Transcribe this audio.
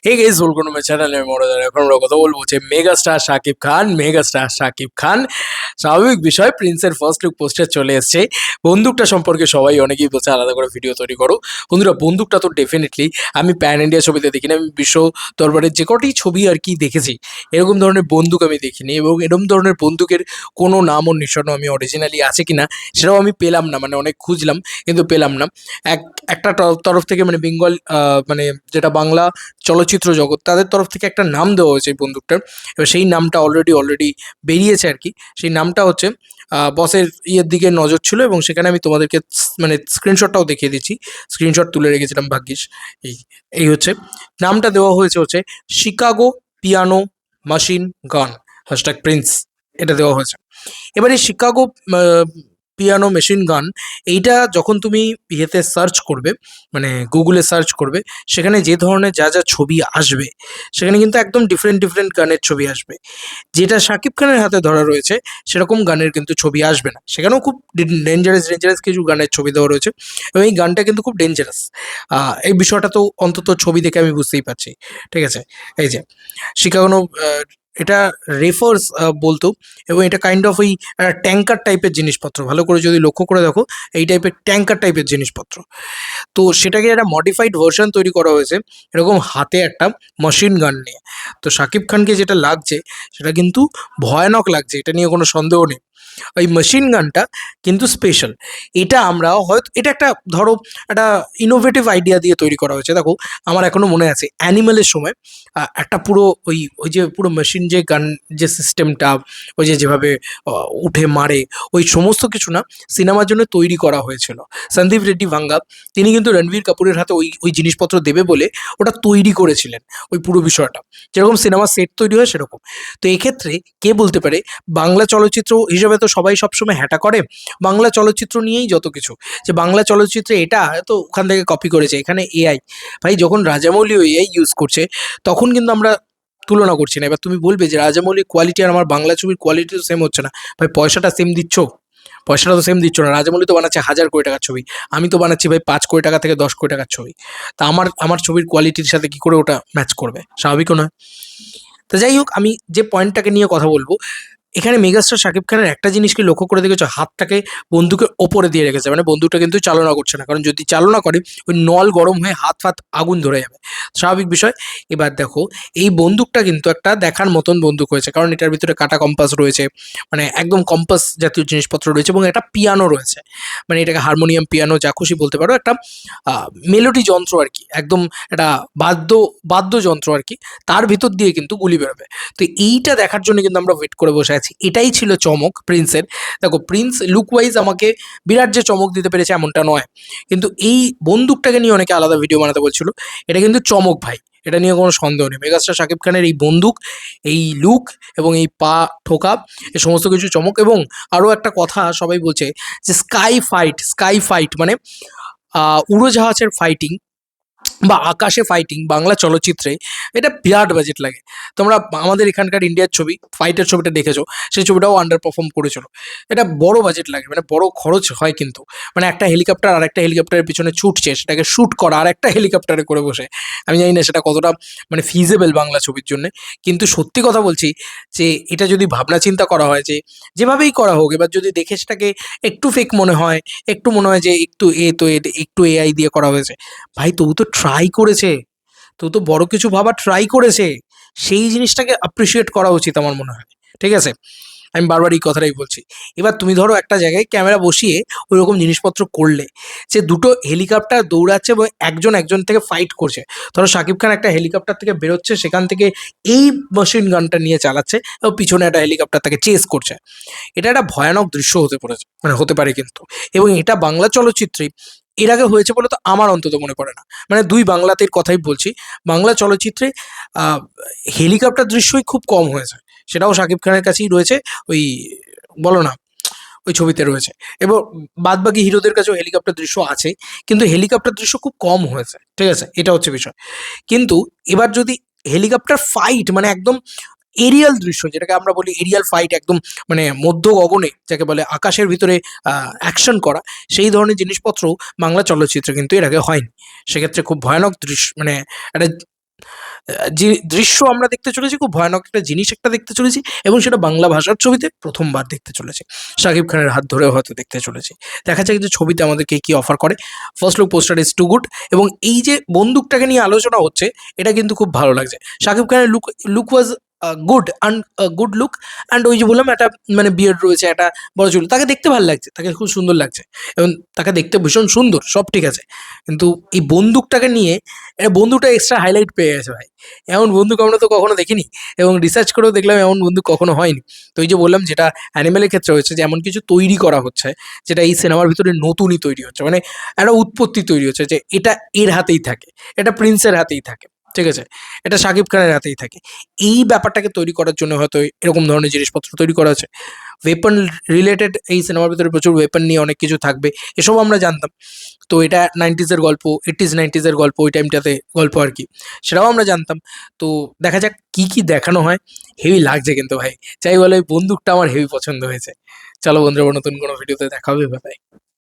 Hey guys, welcome to my channel. আমি মনোজ। এখন আমরা কথা বলবো যে মেগাস্টার শাকিব খান। স্বাভাবিক বিষয়, প্রিন্সের ফার্স্ট লুক পোস্টার চলে এসেছে। বন্দুকটা সম্পর্কে সবাই অনেকেই বলছে আলাদা করে ভিডিও তৈরি করো। বন্ধুরা, বন্দুকটা তো ডেফিনেটলি আমি প্যান ইন্ডিয়া ছবিতে দেখিনি, আমি বিশ্ব দরবারের যে কটি ছবি আর কি দেখেছি, এরকম ধরনের বন্দুক আমি দেখিনি। এবং এরকম ধরনের বন্দুকের কোনো নাম ও নিশানও আমি অরিজিনালি আছে কিনা সেটাও আমি পেলাম না, মানে অনেক খুঁজলাম কিন্তু পেলাম না। একটা তরফ থেকে মানে বেঙ্গল মানে যেটা বাংলা চলচ্চিত্র জগৎ, তাদের তরফ থেকে একটা নাম দেওয়া হয়েছে এই বন্দুকটার। এবার সেই নামটা অলরেডি বেরিয়েছে আর কি। সেই নামটা হচ্ছে বসের ইয়ের দিকে নজর ছিল, এবং সেখানে আমি তোমাদেরকে মানে স্ক্রিনশটটাও দেখিয়ে দিচ্ছি। স্ক্রিনশট তুলে রেখেছিলাম ভাগ্যিস। এই এই হচ্ছে নামটা দেওয়া হয়েছে Chicago piano machine gun #Prince, এটা দেওয়া হয়েছে। এবার এই শিকাগো পিয়ানো মেশিন গান, এইটা যখন তুমি ইয়েতে সার্চ করবে, মানে গুগলে সার্চ করবে, সেখানে যে ধরনের যা যা ছবি আসবে, সেখানে কিন্তু একদম ডিফারেন্ট ডিফারেন্ট গানের ছবি আসবে। যেটা শাকিব খানের হাতে ধরা রয়েছে সেরকম গানের কিন্তু ছবি আসবে না। সেখানেও খুব ডেঞ্জারাস ডেঞ্জারাস কিছু গানের ছবি দেওয়া রয়েছে, এবং এই গানটা কিন্তু খুব ডেঞ্জারাস। এই বিষয়টা তো অন্তত ছবি দেখে আমি বুঝতেই পারছি। ঠিক আছে, এই যে শিকাগো, এটা রেফার্স বলতো, এবং এটা কাইন্ড অফ ওই ট্যাঙ্কার টাইপের জিনিসপত্র। ভালো করে যদি লক্ষ্য করে দেখো, এই টাইপের ট্যাঙ্কার টাইপের জিনিসপত্র। তো সেটাকে একটা মডিফাইড ভার্সন তৈরি করা হয়েছে এরকম হাতে একটা মেশিন গান নিয়ে। তো শাকিব খানকে যেটা লাগছে সেটা কিন্তু ভয়ানক লাগছে, এটা নিয়ে কোনো সন্দেহ নেই। ওই মেশিন গানটা কিন্তু স্পেশাল। এটা আমরা হয়তো, এটা একটা ধরো একটা ইনোভেটিভ আইডিয়া দিয়ে তৈরি করা হয়েছে। দেখো, আমার এখনো মনে আছে অ্যানিমেলের সময় একটা পুরো ওই যে পুরো মেশিন যে গান, যে সিস্টেমটা, ওই যে যেভাবে উঠে মারে, ওই সমস্ত কিছু না সিনেমার জন্য তৈরি করা হয়েছিল। সন্দীপ রেড্ডি ভাঙ্গা, তিনি কিন্তু রণবীর কাপুরের হাতে ওই ওই জিনিসপত্র দেবে বলে ওটা তৈরি করেছিলেন, ওই পুরো বিষয়টা যেরকম সিনেমার সেট তৈরি হয় সেরকম। তো এক্ষেত্রে কে বলতে পারে, বাংলা চলচ্চিত্র হিসেবে তো সবাই সবসময় হ্যাটা করে বাংলা চলচ্চিত্র নিয়েই যত কিছু, যে বাংলা চলচ্চিত্রে এটা তো ওখান থেকে কপি করেছে, এখানে এআই। ভাই, যখন রাজামৌলিও এআই ইউজ করছে তখন কিন্তু আমরা তুলনা করছি না। এবার তুমি বলবে যে রাজামৌলির কোয়ালিটি আর আমার বাংলা ছবির কোয়ালিটি তো সেম হচ্ছে না। ভাই, পয়সাটা সেম দিচ্ছ, পয়সাটা তো সেম দিচ্ছ না। রাজামৌলি তো বানাচ্ছে 1,000 কোটি টাকার ছবি, আমি তো বানাচ্ছি ভাই 5 কোটি টাকা থেকে 10 কোটি টাকার ছবি। তা আমার আমার ছবির কোয়ালিটির সাথে কি করে ওটা ম্যাচ করবে? স্বাভাবিকও নয়। তো যাই হোক, আমি যে পয়েন্টটাকে নিয়ে কথা বলবো, এখানে মেগাস্টার শাকিব খানের একটা জিনিস কি লক্ষ্য করে দেখেছো, হাতটাকে বন্দুকের ওপরে দিয়ে রেখেছে, মানে বন্দুকটা কিন্তু চালনা করছে না, কারণ যদি চালনা করে ওই নল গরম হয়ে হাত ফাত আগুন ধরে যাবে, স্বাভাবিক বিষয়। এবার দেখো, এই বন্দুকটা কিন্তু একটা দেখার মতন বন্দুক হয়েছে, কারণ এটার ভিতরে কাটা কম্পাস রয়েছে, মানে একদম কম্পাস জাতীয় জিনিসপত্র রয়েছে, এবং একটা পিয়ানো রয়েছে, মানে এটাকে হারমোনিয়াম পিয়ানো যা খুশি বলতে পারো, একটা মেলোডি যন্ত্র আর কি, একদম একটা বাদ্যযন্ত্র আর কি, তার ভিতর দিয়ে কিন্তু গুলি বেরোবে। তো এইটা দেখার জন্য কিন্তু আমরা ওয়েট করে বসে আছি। এটাই ছিল চমক প্রিন্সের। দেখো, প্রিন্স লুক ওয়াইজ আমাকে বিরাট যে চমক দিতে পেরেছে এমনটা নয়, কিন্তু এই বন্দুকটাকে নিয়ে অনেকে আলাদা ভিডিও বানাতে বলছিল। এটা কিন্তু চমক ভাই, এটা নিয়ে কোনো সন্দেহ নেই। মেগাস্টার শাকিব খানের এই বন্দুক, এই লুক, এবং এই পা ঠোকা, এই সমস্ত কিছু চমক। এবং আরও একটা কথা সবাই বলছে যে স্কাই ফাইট মানে উড়োজাহাজের ফাইটিং বা আকাশে ফাইটিং বাংলা চলচ্চিত্রে, এটা বিরাট বাজেট লাগে। তোমরা আমাদের এখানকার ইন্ডিয়ার ছবি ফাইটের ছবিটা দেখেছো, সেই ছবিটাও আন্ডার পারফর্ম করেছিল। এটা বড় বাজেট লাগে, মানে বড় খরচ হয় কিন্তু, মানে একটা হেলিকপ্টার আর একটা হেলিকপ্টারের পিছনে ছুটছে, সেটাকে শ্যুট করা আর একটা হেলিকপ্টারে করে বসে। আমি জানি না সেটা কতটা মানে ফিজেবল বাংলা ছবির জন্য, কিন্তু সত্যি কথা বলছি যে এটা যদি ভাবনা চিন্তা করা হয়, যে যেভাবেই করা হোক, এবার যদি দেখে সেটাকে একটু ফেক মনে হয়, একটু মনে হয় যে একটু এআই দিয়ে করা হয়েছে, ভাই তবু তো ট্রাই করেছে, তবু তো বড় কিছু ভাবার ট্রাই করেছে। সেই জিনিসটাকে অ্যাপ্রিসিয়েট করা উচিত আমার মনে হয়। ঠিক আছে, আমি বারবার এই কথাটাই বলছি। এবার তুমি ধরো একটা জায়গায় ক্যামেরা বসিয়ে ওইরকম জিনিসপত্র করলে, যে দুটো হেলিকপ্টার দৌড়াচ্ছে এবং একজন একজন থেকে ফাইট করছে। ধরো শাকিব খান একটা হেলিকপ্টার থেকে বেরোচ্ছে, সেখান থেকে এই মেশিন গানটা নিয়ে চালাচ্ছে, এবং পিছনে একটা হেলিকপ্টার তাকে চেস করছে। এটা একটা ভয়ানক দৃশ্য হতে পারে কিন্তু। এবং এটা বাংলা চলচ্চিত্রে এর আগে হয়েছে বলে তো আমার অন্তত মনে পড়ে না। মানে দুই বাংলাতের কথাই বলছি, বাংলা চলচ্চিত্রে আহ, হেলিকপ্টার দৃশ্যই খুব কম হয়েছে। সেটাও শাকিব খানের কাছেই রয়েছে, ওই বলো না, ওই ছবিতে রয়েছে। এবং বাদবাকি হিরোদের কাছেও হেলিকপ্টার দৃশ্য আছে, কিন্তু হেলিকপ্টার দৃশ্য খুব কম হয়েছে। ঠিক আছে, এটা হচ্ছে বিষয়। কিন্তু এবার যদি হেলিকপ্টার ফাইট, মানে একদম এরিয়াল দৃশ্য, যেটাকে আমরা বলি এরিয়াল ফাইট, একদম মানে মধ্য গগনে যাকে বলে, আকাশের ভিতরে অ্যাকশন করা, সেই ধরনের জিনিসপত্র বাংলা চলচ্চিত্রে কিন্তু এর আগে হয়নি। সেক্ষেত্রে খুব ভয়ানক দৃশ্য, মানে একটা যে দৃশ্য আমরা দেখতে চলেছি খুব ভয়ানক একটা জিনিস একটা দেখতে চলেছি এবং সেটা বাংলা ভাষার ছবিতে প্রথমবার দেখতে চলেছি। শাকিব খানের হাত ধরেও হয়তো দেখতে চলেছি। দেখা যাক যে ছবিতে আমাদেরকে কি অফার করে। First look poster is too good এবং এই যে বন্দুকটাকে নিয়ে আলোচনা হচ্ছে এটা কিন্তু খুব ভালো লাগছে। শাকিব খানের look look was good and good look and ওই যে বললাম একটা মানে বিয়ার্ড রয়েছে, একটা বড় চুল। তাকে দেখতে ভালো লাগছে, তাকে খুব সুন্দর লাগছে এবং তাকে দেখতে ভীষণ সুন্দর, সব ঠিক আছে। কিন্তু এই বন্দুকটাকে নিয়ে বন্দুকটা এক্সট্রা হাইলাইট পেয়ে গেছে ভাই। এমন বন্দুক আমরা তো কখনো দেখিনি এবং রিসার্চ করেও দেখলাম এমন বন্দুক কখনো হয়নি। তো এই যে বললাম যেটা অ্যানিমেলের ক্ষেত্রে হয়েছে যে এমন কিছু তৈরি করা হচ্ছে যেটা এই সিনেমার ভিতরে নতুনই তৈরি হচ্ছে, মানে একটা উৎপত্তি তৈরি হচ্ছে যে এটা এর হাতেই থাকে, এটা প্রিন্সের হাতেই থাকে, ঠিক আছে, এটা শাকিব খানের হাতেই থাকে। এই ব্যাপারটাকে তৈরি করার জন্য হয়তো এরকম ধরনের জিনিসপত্র তৈরি করা হচ্ছে। ওয়েপন রিলেটেড এই সিনেমার ভিতরে প্রচুর ওয়েপন নিয়ে অনেক কিছু থাকবে, এসব আমরা জানতাম। তো এটা 90s এর গল্প, 80s 90s এর গল্প, ওই টাইমটাতে গল্প আর কি, সেটাও আমরা জানতাম। তো দেখা যাক কি কি দেখানো হয়। হেভি লাগছে কিন্তু ভাই, চাই বলে ওই বন্দুকটা আমার হেভি পছন্দ হয়েছে। চলো বন্ধুরা, নতুন কোনো ভিডিওতে দেখা হবে, বাই।